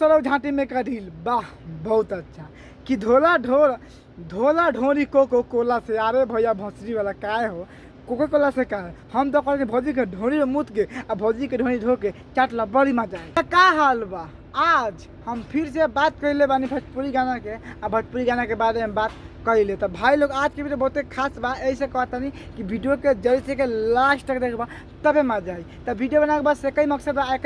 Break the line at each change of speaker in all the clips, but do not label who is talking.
सरव झांटी में का ढील, वाह बहुत अच्छा। कि धोला ढोरी कोको कोला से, अरे भैया भोसरी वाला काय हो, कोको कोला से का है। हम तो कहते भौजी के ढोरी में मुत के और भौजी के ढोरी धो के चाटला बड़ी मजा है। का हाल बा, आज हम फिर से बात कर ले बानी भोजपुरी गाना के, और भोजपुरी गाना के बारे में बात कर ले। तो भाई लोग आज के वीडियो बहुत खास बा, ऐसे कहता नहीं कि वीडियो के जल्दी से के लास्ट तक देखबा तबे मजा आई। तो वीडियो बनाने के बस एक ही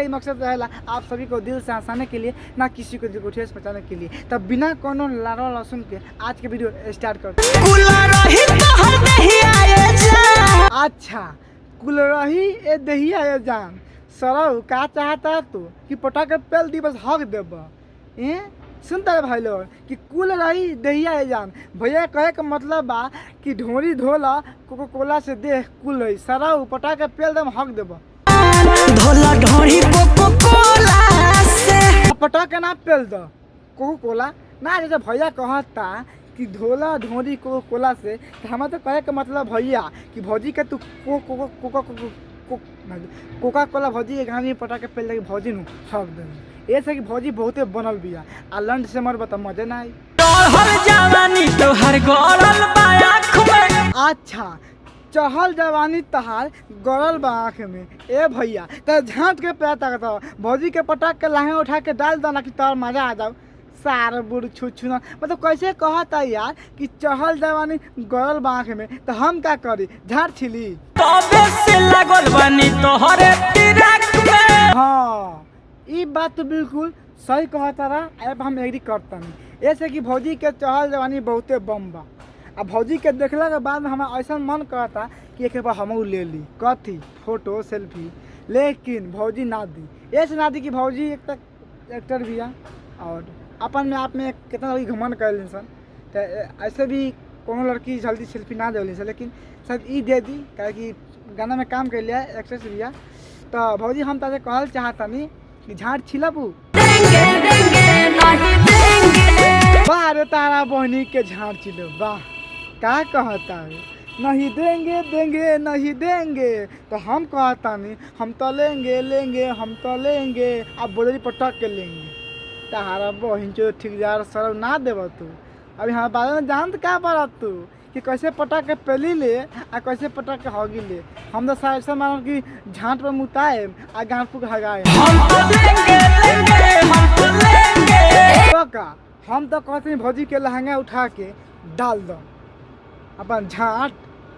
मकसद रहेला आप सभी को दिल से हंसाने के लिए, ना किसी को दिल को ठेस पहुंचाने के लिए। तब बिना कोनो लारा लहसुन के आज के वीडियो स्टार्ट कर। अच्छा कुल रही ए दहिया ए जान, सरऊ का चाहता तू कि पटाखे पेल दी बस हक देब। सुनता है भाई लोग कि कुल रही दहिया ए जान, भैया कहे का मतलब बा कि ढोरी धोला कोको कोला से देह कुल रही, सरऊ पटाखे पेल दम हक देब।
धोला ढोरी कोको कोला से,
पटाखे ना पेल दो कोको कोला ना, जैसे भैया कहता कि धोला ढोरी कोको कोला से, तो हमारा तो कहे का मतलब भैया कि भौजी के तू कोका कोला भौजी के गाँव में पटाखे पेल दे भौजी नु हक दे। ऐसे कि भौजी बहुते बनल बिया आ लंड से मर बता मजे ना आई। अच्छा चहल जवानी तहार गरल बा आँख में, ए भैया तो झाँट के पैर तक भौजी के पटाख के लाहे उठा के डाल दो ना कि तोर मजा आ जाओ। सार बुढ़ छुछुना मतलब कैसे कहता यार कि चहल जवानी गरल बा आँख में, तो हम क्या करी झाँट छिली। हाँ ये बात तो बिल्कुल सही कहता रहा, अब हम एग्री करता नहीं। ऐसे कि भौजी के चहल जवानी बहुते बम बा, अब भौजी के देखला के बाद में हमारा ऐसा मन करता कि एक बार हम ले ली कथी फोटो सेल्फी, लेकिन भौजी ना दी। ऐसे ना दी कि भौजी एक तक एक्टर भी है और अपन में आप में कितना लड़की घमंड कर ली सन, तो ऐसे भी कोनो लड़की जल्दी सेल्फी ना दे ली सन, लेकिन शायद ई दे दी क्या कि गाना में काम कर लिया एक्ट्रेस भी है। तो भौजी हम तासे कहल चाहता नहीं कि झाँट छिलबू वाह रे तारा बहनी के झाँट छिलो, वाह का कहता है नहीं देंगे देंगे नहीं देंगे, तो हम कहता नहीं हम तो लेंगे हम तो लेंगे, अब बोले पटक के लेंगे। तारा बहन जो ठीक जा सर ना देव तू, अभी हमारे बारे में जान क्या पड़ा तू कि कैसे पटक के पेली ले आ कैसे पटक के हगी ले। हम तो ऐसा मानो कि झाँट पर मुताए आ गाँव को हगाए। हम तो कहते हैं भौजी के लहंगा उठा के डाल दो अपन झाँट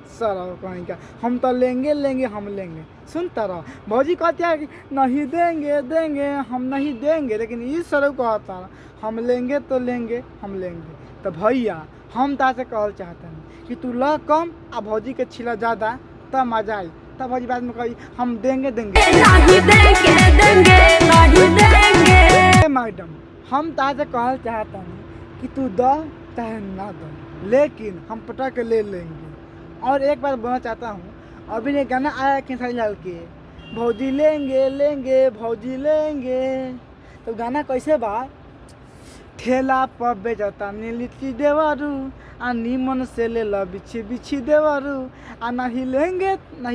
सर कहीं का, हम तो लेंगे हम लेंगे। सुनता रहो भौजी कहती है कि नहीं देंगे हम नहीं देंगे, लेकिन इस सर कहता हम लेंगे तो लेंगे हम लेंगे। तो भैया हम तासे कहल चाहते हैं कि तू ल कम आ भौजी के छिला ज़्यादा तब मजा आई। तब भौजी बाद में कही हम देंगे मैडम हम तासे कहल चाहते हैं कि तू दो चाहे ना दो, लेकिन हम पटा के ले लेंगे। और एक बार बोलना चाहता हूँ, अभी ये गाना आया खेसारी लाल के भौजी लेंगे भौजी लेंगे, तो गाना कैसे बा, ठेला पर बेचता नीलिची देवरू आ नीमन से ले ला बिछी देवरू आ नहीं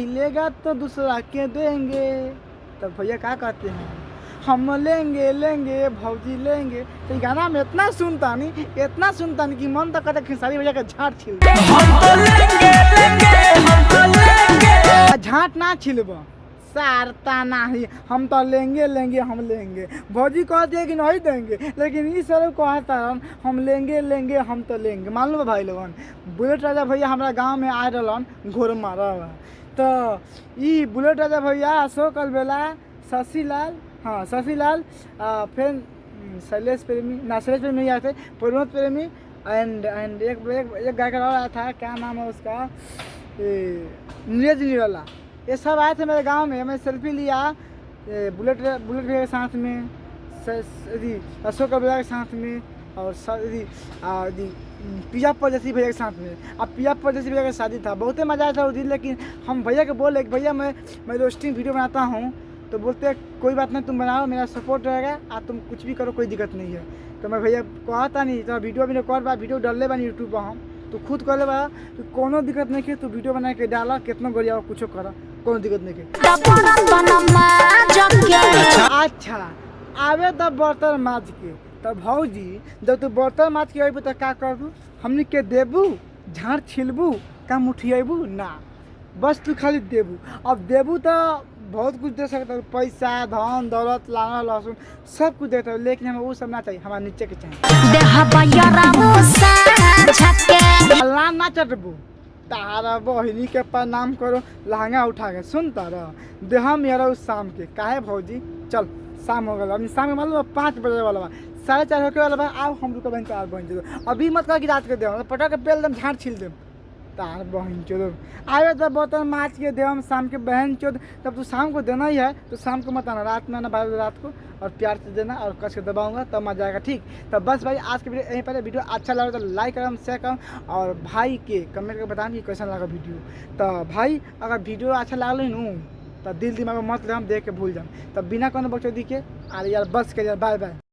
लेगा तो दूसरा के देंगे। तो भैया क्या कहते हैं हम लेंगे भौजी लेंगे। तो गाना में इतना सुनता नहीं कि मन तो कहता खेसारी भैया का झाँट छिल झाँट ना छिलब सारता नहीं, हम तो लेंगे हम लेंगे। भौजी कहती है कि नहीं देंगे, लेकिन इस सब कहता हम लेंगे हम तो लेंगे। मान लो भाई लोगन बुलेट राजा भैया हमारा गांव में आ रहन घोर मारा हुआ, तो ये बुलेट राजा भैया अशोक अलबेला शशि लाल फिर शैलेश प्रेमी आए थे, प्रमोद प्रेमी एंड एक गायक और आया था, क्या नाम है उसका, नीरज निराला, ये सब आए थे मेरे गांव में। मैं सेल्फी लिया बुलेट भैया के साथ में, अशोक भैया के साथ में, और पिया परदेसी भैया के साथ में। अब पिया परदेसी भैया का शादी था, बहुत ही मज़ा आया था उस दिन। लेकिन हम भैया के बोले कि भैया मैं रोस्टिंग वीडियो बनाता हूँ, तो बोलते कोई बात नहीं तुम बनाओ, मेरा सपोर्ट रहेगा और तुम कुछ भी करो कोई दिक्कत नहीं है। तो मैं भैया कहता नहीं, तो वीडियो भी रिकॉर्ड बा, वीडियो डालले बा यूट्यूब पर, हम तो खुद कर ले बा, तो कोनो दिक्कत नहीं है, तू वीडियो बना के डाला कितना गरिया कुछ करा, कोनो दिक्कत नहीं है। अच्छा आवे तब बर्तन माज के। तब भौजी जब तू बर्तन माज के अबू तो का करबू, हमनी के देबू, झाड़ छिलबू, का मुठियाबू ना, बस तू खाली देबू। अब देबू तो बहुत कुछ दे सकता है, पैसा धन दौलत लाना लहसुन सब कुछ देता है, लेकिन हमें वो सब ना चाहिए, हमारा नीचे के चाहिए। अल्लाह ना चटबू, तारा बहिनी के प्रणाम करो लहंगा उठा के, सुन तारा दे हम यार उस शाम के काहे भौजी। चल शाम हो गया, अभी शाम के मालूम 5 बजे वाला बा, 4:30 होके वाला बा। आओ हम रुक बहन 4 बहन चलो, अभी मत कह कि रात के दे पटा के बेल दम झाड़ छिल देम तार बहन चलो। आवे तो बर्तन माज के दे हम शाम के बहन चोद। तब तू शाम को देना ही है तो शाम को मत आना, रात में आना 12 बजे रात को, और प्यार से देना और कस के दबाऊंगा तब मजा आएगा, ठीक। तब बस भाई आज के वीडियो यहीं पर, वीडियो अच्छा लगा तो लाइक करम शेयर करम, और भाई के कमेंट करके बताना कि कैसा लगा वीडियो। तो भाई अगर वीडियो अच्छा लगल नू तो दिल दिमाग में मत ले हम देख के भूल जाम, तब बिना कोनो बकचोदी के अरे यार बस के यार, बाय बाय।